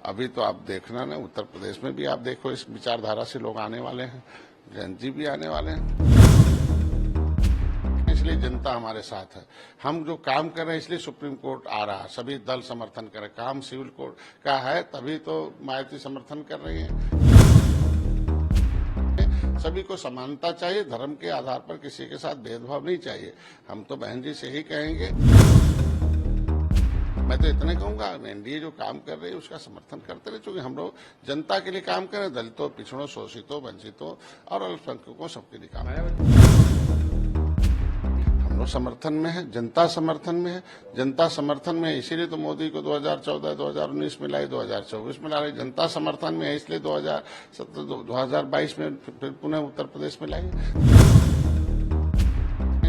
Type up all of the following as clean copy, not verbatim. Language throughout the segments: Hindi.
अभी तो आप देखना ना, उत्तर प्रदेश में भी आप देखो इस विचारधारा से लोग आने वाले हैं, जयंत जी भी आने वाले हैं। इसलिए जनता हमारे साथ है। हम जो काम कर रहे हैं इसलिए सुप्रीम कोर्ट आ रहा है, सभी दल समर्थन कर रहे हैं। काम सिविल कोर्ट का है तभी तो मायावती समर्थन कर रही है। सभी को समानता चाहिए, धर्म के आधार पर किसी के साथ भेदभाव नहीं चाहिए। हम तो बहन जी से ही कहेंगे, मैं तो इतने कहूंगा, एनडीए जो काम कर रही है उसका समर्थन करते रहे, क्योंकि हम लोग जनता के लिए काम कर रहे हैं, दलितों, पिछड़ों, शोषितों, वंचितों और अल्पसंख्यकों सबके लिए काम कर रहे हैं। हम लोग समर्थन में है, जनता समर्थन में है। जनता समर्थन में है इसीलिए तो मोदी को 2014, 2019 में लाई, 2024 में ला रही। जनता समर्थन में है इसलिए 2017, 2022 में फिर पुनः उत्तर प्रदेश में लाई।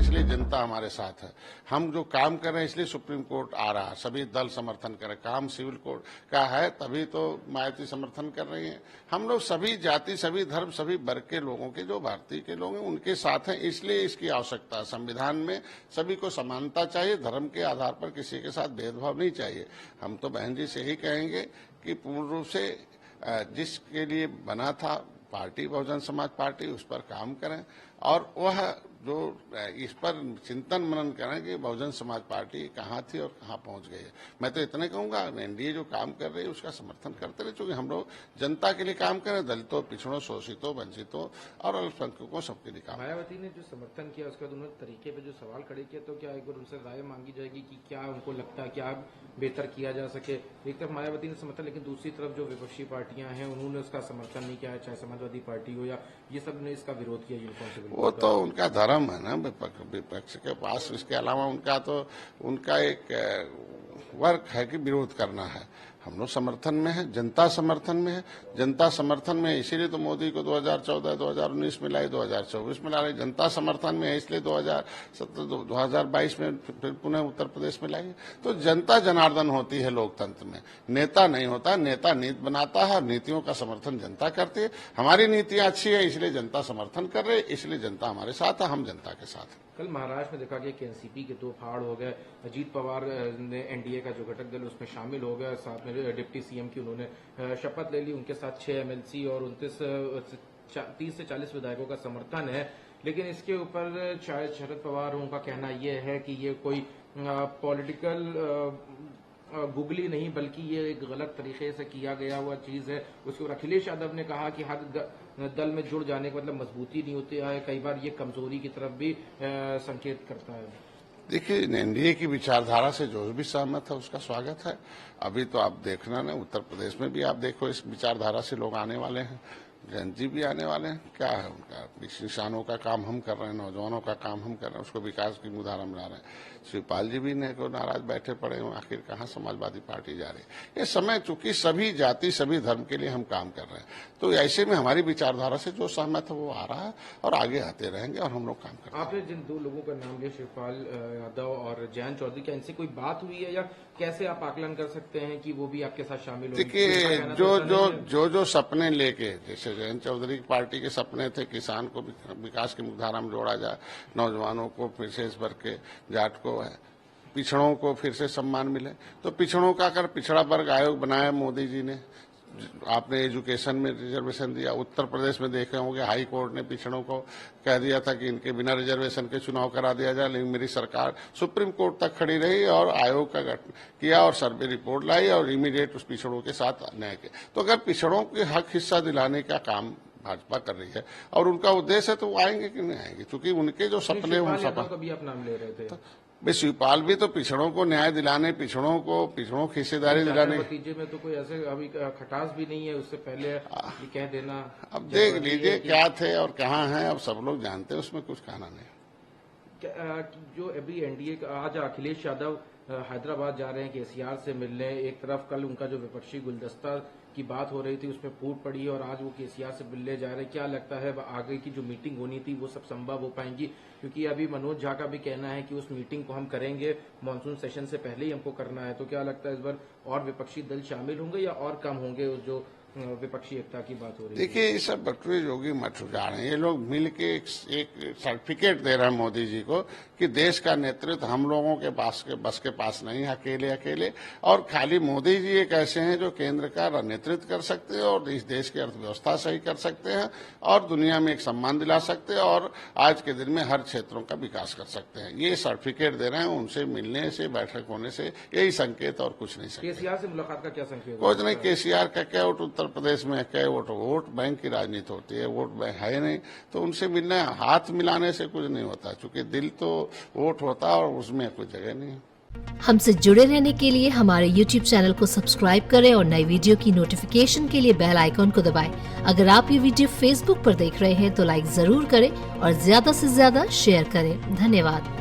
इसलिए जनता हमारे साथ है। हम जो काम कर रहे हैं इसलिए सुप्रीम कोर्ट आ रहा है, सभी दल समर्थन कर रहे हैं। काम सिविल कोर्ट का है तभी तो मायावती समर्थन कर रही हैं। हम लोग सभी जाति, सभी धर्म, सभी वर्ग के लोगों के, जो भारतीय के लोग हैं उनके साथ हैं, इसलिए इसकी आवश्यकता है। संविधान में सभी को समानता चाहिए, धर्म के आधार पर किसी के साथ भेदभाव नहीं चाहिए। हम तो बहन जी से ही कहेंगे कि पूर्ण रूप से जिसके लिए बना था पार्टी, बहुजन समाज पार्टी, उस पर काम करें और वह जो इस पर चिंतन मनन करें कि बहुजन समाज पार्टी कहाँ थी और कहाँ पहुंच गई है। मैं तो इतने कहूंगा, एनडीए जो काम कर रही है उसका समर्थन करते रहे, क्योंकि हम लोग जनता के लिए काम कर रहे हैं, दलितों, पिछड़ों, शोषितों, वंचितों और अल्पसंख्यकों सबके लिए काम। मायावती ने जो समर्थन किया उसके बाद उन्होंने तरीके पे जो सवाल खड़े किए, तो क्या एक बार उनसे राय मांगी जाएगी कि क्या उनको लगता है क्या बेहतर किया जा सके? एक तरफ मायावती ने समर्थन, लेकिन दूसरी तरफ जो विपक्षी पार्टियां हैं उन्होंने उसका समर्थन नहीं किया, चाहे समाजवादी पार्टी हो या ये सब ने इसका विरोध किया। वो तो उनका धर्म है ना, विपक्ष के पास। इसके अलावा उनका एक वर्क है कि विरोध करना है। हम लोग समर्थन में है, जनता समर्थन में है। जनता समर्थन में है इसीलिए तो मोदी को 2014, 2019 में लाई, 2024 में ला रही। जनता समर्थन में है इसलिए 2017, 2022 में फिर पुनः उत्तर प्रदेश में लाई। तो जनता जनार्दन होती है लोकतंत्र में, नेता नहीं होता। नेता नीति बनाता है, नीतियों का समर्थन जनता करती है। हमारी नीतियां अच्छी है इसलिए जनता समर्थन कर रही है, इसलिए जनता हमारे साथ है, हम जनता के साथ हैं। कल महाराष्ट्र में देखा गया कि एनसीपी के दो फाड़ हो गए। अजीत पवार ने एनडीए का जो घटक दल उसमें शामिल हो गया, साथ में डिप्टी सीएम की उन्होंने शपथ ले ली। उनके साथ 6 एमएलसी और 30 से 40 विधायकों का समर्थन है। लेकिन इसके ऊपर शरद पवार, उनका कहना यह है कि ये कोई पॉलिटिकल गुगली नहीं, बल्कि ये एक गलत तरीके से किया गया हुआ चीज है। उसके ऊपर अखिलेश यादव ने कहा कि हर दल में जुड़ जाने का मतलब मजबूती नहीं होती है, कई बार ये कमजोरी की तरफ भी संकेत करता है। देखिए, एनडीए की विचारधारा से जो भी सहमत है उसका स्वागत है। अभी तो आप देखना ना, उत्तर प्रदेश में भी आप देखो इस विचारधारा से लोग आने वाले हैं, जयंत जी भी आने वाले हैं। क्या है उनका, किसानों का काम हम कर रहे हैं, नौजवानों का काम हम कर रहे हैं, उसको विकास की मुधारा बना रहे हैं। शिवपाल जी भी ने को नाराज बैठे पड़े हैं, आखिर कहाँ समाजवादी पार्टी जा रही है। ये समय चूंकि सभी जाति, सभी धर्म के लिए हम काम कर रहे हैं, तो ऐसे में हमारी विचारधारा से जो सहमत है वो आ रहा है और आगे आते रहेंगे और हम लोग काम कर रहे हैं। आपने जिन दो लोगों का नाम लिया, शिवपाल यादव और जयंत चौधरी, क्या इनसे कोई बात हुई है या कैसे आप आकलन कर सकते हैं कि वो भी आपके साथ शामिल हो? देखिए, जो सपने लेके, जैसे जयंत चौधरी की पार्टी के सपने थे किसान को विकास की मुख्यधारा में जोड़ा जाए, नौजवानों को, विशेष वर्ग के, जाट को है, पिछड़ों को फिर से सम्मान मिले, तो पिछड़ों का अगर पिछड़ा वर्ग आयोग बनाया मोदी जी ने, आपने एजुकेशन में रिजर्वेशन दिया। उत्तर प्रदेश में देखे होंगे हाई कोर्ट ने पिछड़ों को कह दिया था कि इनके बिना रिजर्वेशन के चुनाव करा दिया जाए, लेकिन मेरी सरकार सुप्रीम कोर्ट तक खड़ी रही और आयोग का गठन किया और सर्वे रिपोर्ट लाई और इमीडिएट उस पिछड़ों के साथ न्याय किया। तो अगर पिछड़ों के हक हिस्सा दिलाने का काम भाजपा कर रही है और उनका उद्देश्य है तो वो आएंगे कि नहीं आएंगे, क्योंकि उनके जो सपने आप नाम ले रहे थे। शिवपाल भी तो पिछड़ों को न्याय दिलाने, पिछड़ों की हिस्सेदारी दिलाने। नतीजे में तो कोई ऐसे अभी खटास भी नहीं है, उससे पहले ये कह देना। अब देख लीजिए क्या थे और कहाँ हैं, अब सब लोग जानते हैं, उसमें कुछ कहना नहीं। जो अभी एनडीए का, आज अखिलेश यादव हैदराबाद जा रहे हैं केसीआर से मिलने। एक तरफ कल उनका जो विपक्षी गुलदस्ता की बात हो रही थी उसमें फूट पड़ी और आज वो केसीआर से मिलने जा रहे हैं। क्या लगता है आगे की जो मीटिंग होनी थी वो सब संभव हो पाएंगी? क्योंकि अभी मनोज झा का भी कहना है कि उस मीटिंग को हम करेंगे, मानसून सेशन से पहले ही हमको करना है। तो क्या लगता है इस बार और विपक्षी दल शामिल होंगे या और कम होंगे जो विपक्षी एकता की बात हो रही है। देखिए, ये सब बटुए जोगी मठ उजाड़ हैं। ये लोग मिल के एक सर्टिफिकेट दे रहे हैं मोदी जी को कि देश का नेतृत्व हम लोगों के बस के पास नहीं है, अकेले। और खाली मोदी जी एक ऐसे हैं जो केंद्र का नेतृत्व कर सकते हैं और इस देश की अर्थव्यवस्था सही कर सकते हैं और दुनिया में एक सम्मान दिला सकते हैं और आज के दिन में हर क्षेत्रों का विकास कर सकते हैं। ये सर्टिफिकेट दे रहे हैं। उनसे मिलने से, बैठक होने से यही संकेत और कुछ नहीं सकते। केसीआर से मुलाकात का क्या संकेत? कुछ नहीं। केसीआर का क्या वोट उत्तर प्रदेश में, क्या वोट बैंक की राजनीति होती है, वोट बैंक है नहीं, तो उनसे मिलना, हाथ मिलाने से कुछ नहीं होता, क्योंकि दिल तो वोट होता है और उसमें कोई जगह नहीं है। हमसे जुड़े रहने के लिए हमारे YouTube चैनल को सब्सक्राइब करें और नई वीडियो की नोटिफिकेशन के लिए बेल आइकॉन को दबाएं। अगर आप ये वीडियो Facebook पर देख रहे हैं तो लाइक जरूर करें और ज्यादा से ज्यादा शेयर करें। धन्यवाद।